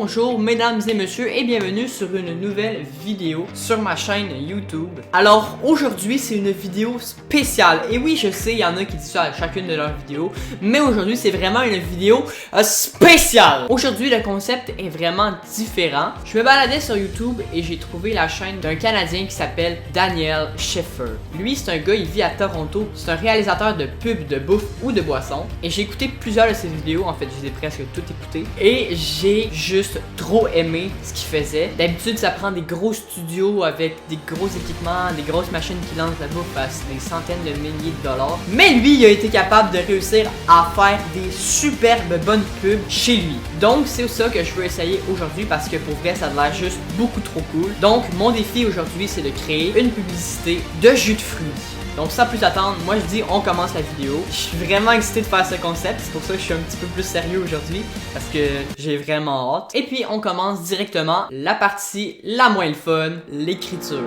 bonjour mesdames et messieurs et bienvenue sur une nouvelle vidéo sur ma chaîne YouTube. Alors aujourd'hui c'est une vidéo spéciale et oui je sais il y en a qui disent ça à chacune de leurs vidéos, mais aujourd'hui c'est vraiment une vidéo spéciale. Aujourd'hui le concept est vraiment différent. Je me baladais sur YouTube et j'ai trouvé la chaîne d'un Canadien qui s'appelle Daniel Sheffer. Lui c'est un gars, il vit à Toronto, c'est un réalisateur de pubs de bouffe ou de boissons et j'ai écouté plusieurs de ses vidéos, en fait je les ai presque toutes écoutées et j'ai juste trop aimé ce qu'il faisait. D'habitude ça prend des gros studios avec des gros équipements, des grosses machines qui lancent la bouffe à des centaines de milliers de dollars, mais lui il a été capable de réussir à faire des superbes bonnes pubs chez lui. Donc c'est ça que je veux essayer aujourd'hui parce que pour vrai ça a l'air juste beaucoup trop cool. Donc mon défi aujourd'hui c'est de créer une publicité de jus de fruits. Donc sans plus attendre, moi je dis on commence la vidéo. Je suis vraiment excité de faire ce concept, c'est pour ça que je suis un petit peu plus sérieux aujourd'hui parce que j'ai vraiment hâte. Et puis on commence directement la partie la moins le fun, l'écriture.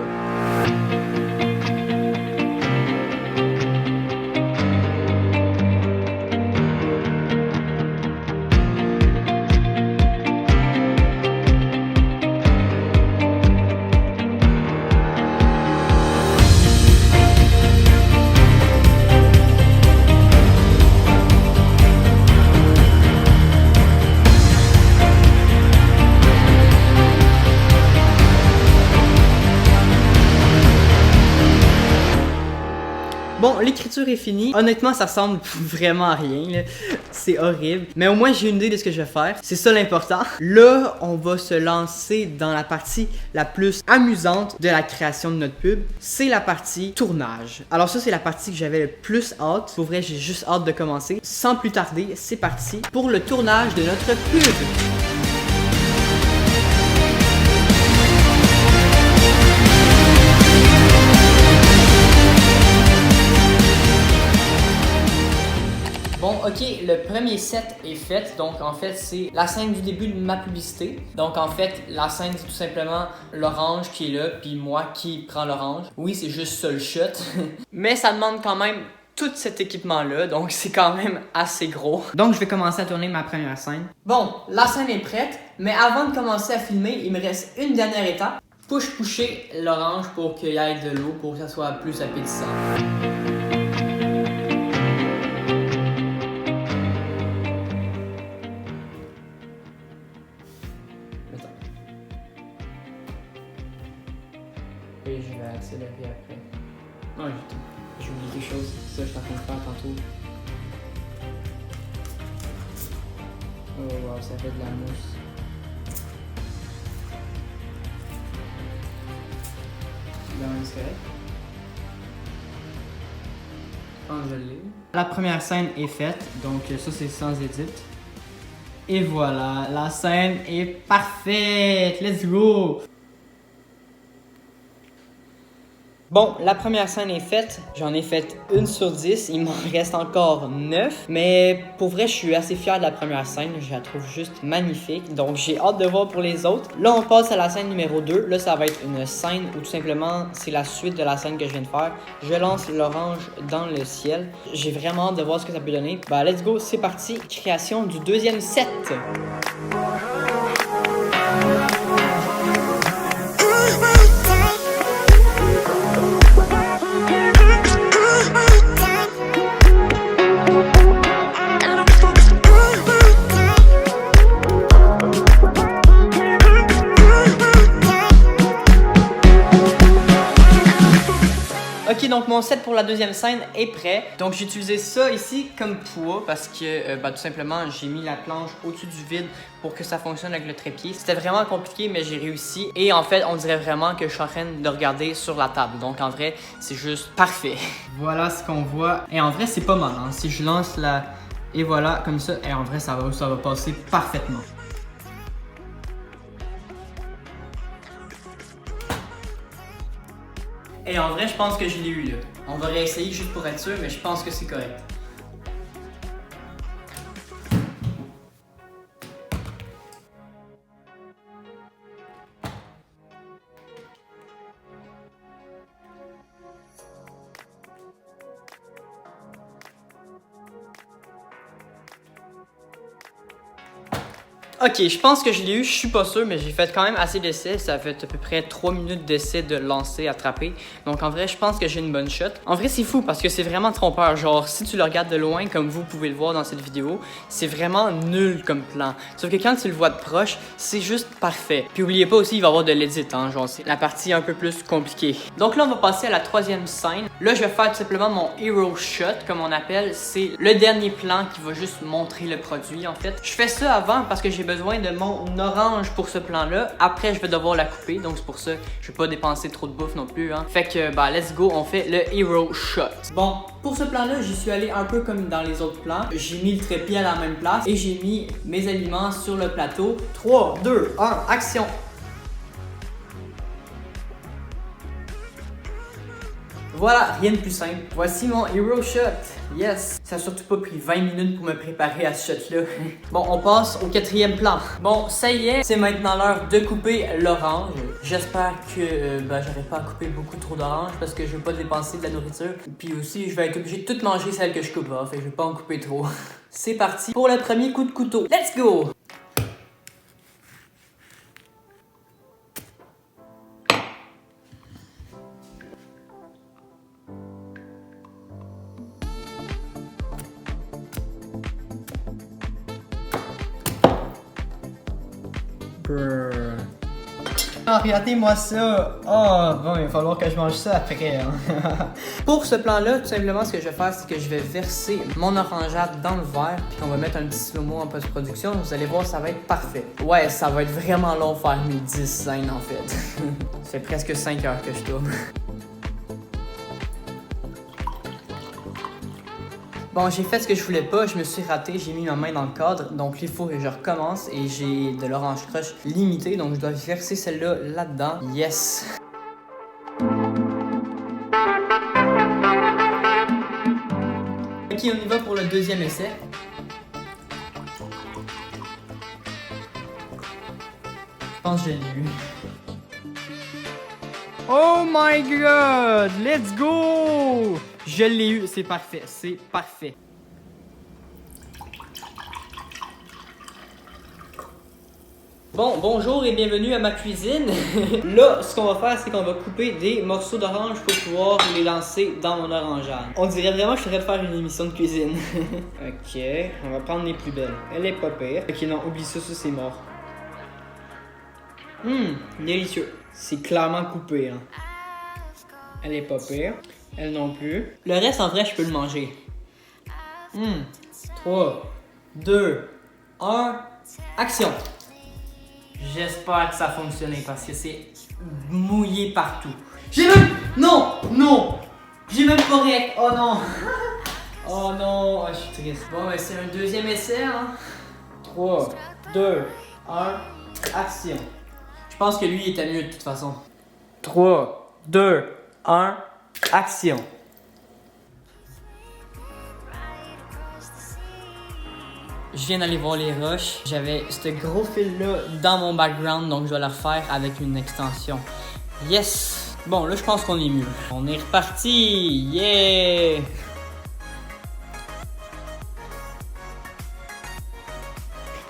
Bon, l'écriture est finie. Honnêtement, ça ressemble vraiment à rien. C'est horrible. Mais au moins, j'ai une idée de ce que je vais faire. C'est ça l'important. Là, on va se lancer dans la partie la plus amusante de la création de notre pub. C'est la partie tournage. Alors ça, c'est la partie que j'avais le plus hâte. Pour vrai, j'ai juste hâte de commencer. Sans plus tarder, c'est parti pour le tournage de notre pub. Bon, ok, le premier set est fait, donc en fait c'est la scène du début de ma publicité. Donc en fait, la scène c'est tout simplement l'orange qui est là, puis moi qui prends l'orange. Oui, c'est juste ça le shot, mais ça demande quand même tout cet équipement-là, donc c'est quand même assez gros. Donc je vais commencer à tourner ma première scène. Bon, la scène est prête, mais avant de commencer à filmer, il me reste une dernière étape. Pusher l'orange pour qu'il y ait de l'eau, pour que ça soit plus appétissant. Et je vais accélérer après. Non, j'ai oublié quelque chose. Ça, je suis en train de faire tantôt. Oh wow, ça fait de la mousse. Dans un squelette. Je pense que je l'ai. La première scène est faite, donc ça c'est sans edit. Et voilà, la scène est parfaite. Let's go! Bon, la première scène est faite, j'en ai fait 1 sur 10, il m'en reste encore 9, mais pour vrai je suis assez fier de la première scène, je la trouve juste magnifique, donc j'ai hâte de voir pour les autres. Là on passe à la scène numéro 2, là ça va être une scène où tout simplement c'est la suite de la scène que je viens de faire. Je lance l'orange dans le ciel, j'ai vraiment hâte de voir ce que ça peut donner. Bah let's go, c'est parti, création du deuxième set. Ok, donc mon set pour la deuxième scène est prêt. Donc j'ai utilisé ça ici comme poids parce que tout simplement j'ai mis la planche au-dessus du vide pour que ça fonctionne avec le trépied. C'était vraiment compliqué mais j'ai réussi. Et en fait on dirait vraiment que je suis en train de regarder sur la table. Donc en vrai c'est juste parfait. Voilà ce qu'on voit. Et en vrai c'est pas mal hein. Si je lance la... Et voilà comme ça. Et en vrai ça va passer parfaitement. Et en vrai, je pense que je l'ai eu là. On va réessayer juste pour être sûr, mais je pense que c'est correct. Ok, je pense que je l'ai eu, je suis pas sûr, mais j'ai fait quand même assez d'essais. Ça fait à peu près 3 minutes d'essai de lancer, attraper. Donc en vrai, je pense que j'ai une bonne shot. En vrai, c'est fou parce que c'est vraiment trompeur. Genre, si tu le regardes de loin, comme vous pouvez le voir dans cette vidéo, c'est vraiment nul comme plan. Sauf que quand tu le vois de proche, c'est juste parfait. Puis oubliez pas aussi, il va y avoir de l'edit, hein. Genre, c'est la partie un peu plus compliquée. Donc là, on va passer à la troisième scène. Là, je vais faire tout simplement mon hero shot, comme on appelle. C'est le dernier plan qui va juste montrer le produit, en fait. Je fais ça avant parce que j'ai besoin de mon orange pour ce plan-là. Après, je vais devoir la couper, donc c'est pour ça que je vais pas dépenser trop de bouffe non plus, hein. Fait que, bah, let's go, on fait le hero shot. Bon, pour ce plan-là, j'y suis allé un peu comme dans les autres plans. J'ai mis le trépied à la même place et j'ai mis mes aliments sur le plateau. 3, 2, 1, action! Voilà, rien de plus simple. Voici mon hero shot. Yes! Ça a surtout pas pris 20 minutes pour me préparer à ce shot-là. Bon, on passe au quatrième plan. Bon, ça y est, c'est maintenant l'heure de couper l'orange. J'espère que j'aurai pas à couper beaucoup trop d'orange parce que je veux pas dépenser de la nourriture. Puis aussi, je vais être obligé de tout manger celle que je coupe. Hein, fait que je vais pas en couper trop. C'est parti pour le premier coup de couteau. Let's go! Ah, regardez-moi ça! Oh, bon, il va falloir que je mange ça après. Hein. Pour ce plan-là, tout simplement, ce que je vais faire, c'est que je vais verser mon orangeade dans le verre, puis qu'on va mettre un petit slow-mo en post-production. Vous allez voir, ça va être parfait. Ouais, ça va être vraiment long faire mes 10 scènes, en fait. Ça fait presque 5 heures que je tourne. Bon, j'ai fait ce que je voulais pas, je me suis raté, j'ai mis ma main dans le cadre, donc il faut que je recommence et j'ai de l'orange crush limité, donc je dois verser celle-là là-dedans. Yes! Ok, on y va pour le deuxième essai. Je pense que je l'ai eu. Oh my god! Let's go! Je l'ai eu, c'est parfait, c'est parfait. Bon, bonjour et bienvenue à ma cuisine. Là, ce qu'on va faire, c'est qu'on va couper des morceaux d'orange pour pouvoir les lancer dans mon orangeade. On dirait vraiment que je serais de faire une émission de cuisine. Ok, on va prendre les plus belles. Elle est pas pire. Ok, non, oublie ça, ça c'est mort. Délicieux. C'est clairement coupé, hein. Elle est pas pire. Elle non plus. Le reste, en vrai, je peux le manger. 3, 2, 1, action! J'espère que ça a fonctionné parce que c'est mouillé partout. J'ai même... Non! Non! J'ai même pas réac... Oh non! Oh non! Oh, je suis triste. Bon, ben, c'est un deuxième essai, hein. 3, 2, 1, action! Je pense que lui, il était mieux de toute façon. 3, 2, 1, action! Je viens d'aller voir les roches. J'avais ce gros fil-là dans mon background, donc je vais le refaire avec une extension. Yes! Bon, là, je pense qu'on est mieux. On est reparti! Yeah!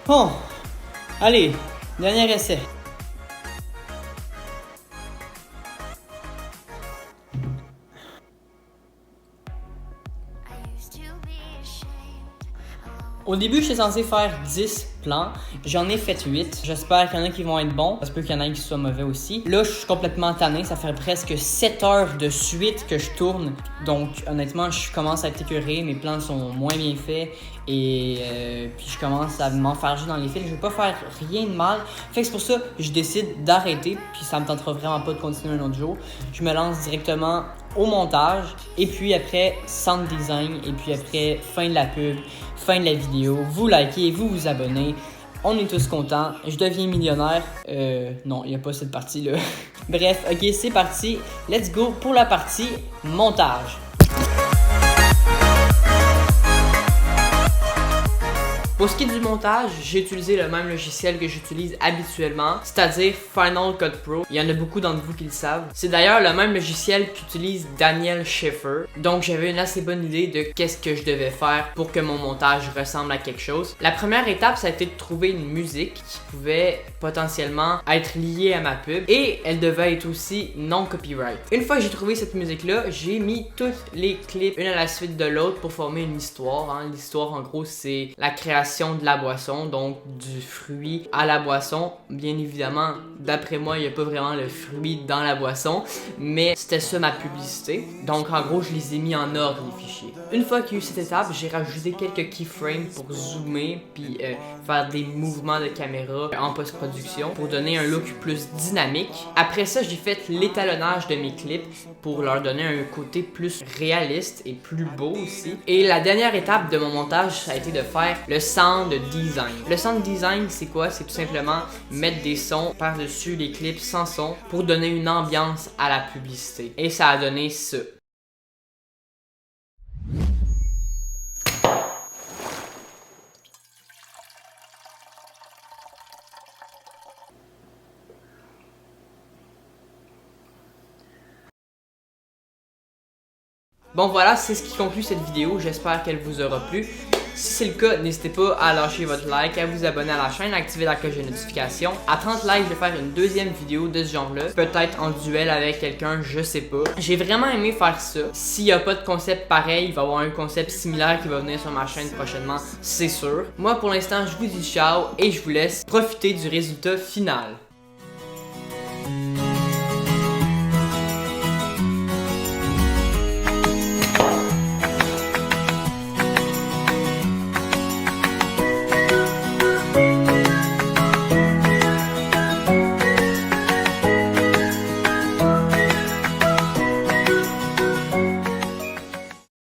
Bon, allez, dernier essai. Au début, j'étais censé faire 10 plans. J'en ai fait 8. J'espère qu'il y en a qui vont être bons. Ça se peut qu'il y en ait qui soient mauvais aussi. Là, je suis complètement tanné. Ça fait presque 7 heures de suite que je tourne. Donc, honnêtement, je commence à être écœuré. Mes plans sont moins bien faits. Et puis, je commence à m'enfarger dans les fils. Je vais pas faire rien de mal. Fait que c'est pour ça que je décide d'arrêter. Puis, ça me tentera vraiment pas de continuer un autre jour. Je me lance directement au montage. Et puis, après, sound design. Et puis, après, fin de la pub. Fin de la vidéo, vous likez, vous vous abonnez, on est tous contents, je deviens millionnaire. Non, il n'y a pas cette partie-là. Bref, ok, c'est parti, let's go pour la partie montage. Pour ce qui est du montage, j'ai utilisé le même logiciel que j'utilise habituellement, c'est-à-dire Final Cut Pro. Il y en a beaucoup d'entre vous qui le savent. C'est d'ailleurs le même logiciel qu'utilise Daniel Schiffer. Donc j'avais une assez bonne idée de qu'est-ce que je devais faire pour que mon montage ressemble à quelque chose. La première étape, ça a été de trouver une musique qui pouvait potentiellement être liée à ma pub et elle devait être aussi non copyright. Une fois que j'ai trouvé cette musique-là, j'ai mis tous les clips une à la suite de l'autre pour former une histoire. L'histoire, en gros, c'est la création de la boisson, donc du fruit à la boisson. Bien évidemment, d'après moi, il n'y a pas vraiment le fruit dans la boisson, mais c'était ça ma publicité. Donc en gros, je les ai mis en ordre, les fichiers. Une fois qu'il y a eu cette étape, j'ai rajouté quelques keyframes pour zoomer puis faire des mouvements de caméra en post-production pour donner un look plus dynamique. Après ça, j'ai fait l'étalonnage de mes clips pour leur donner un côté plus réaliste et plus beau aussi. Et la dernière étape de mon montage, ça a été de faire le sound design. Le sound design, c'est quoi? C'est tout simplement mettre des sons par-dessus les clips sans son pour donner une ambiance à la publicité. Et ça a donné ça. Bon voilà, c'est ce qui conclut cette vidéo, j'espère qu'elle vous aura plu. Si c'est le cas, n'hésitez pas à lâcher votre like, à vous abonner à la chaîne, à activer la cloche de notification. À 30 likes, je vais faire une deuxième vidéo de ce genre-là, peut-être en duel avec quelqu'un, je sais pas. J'ai vraiment aimé faire ça. S'il n'y a pas de concept pareil, il va y avoir un concept similaire qui va venir sur ma chaîne prochainement, c'est sûr. Moi pour l'instant, je vous dis ciao et je vous laisse profiter du résultat final.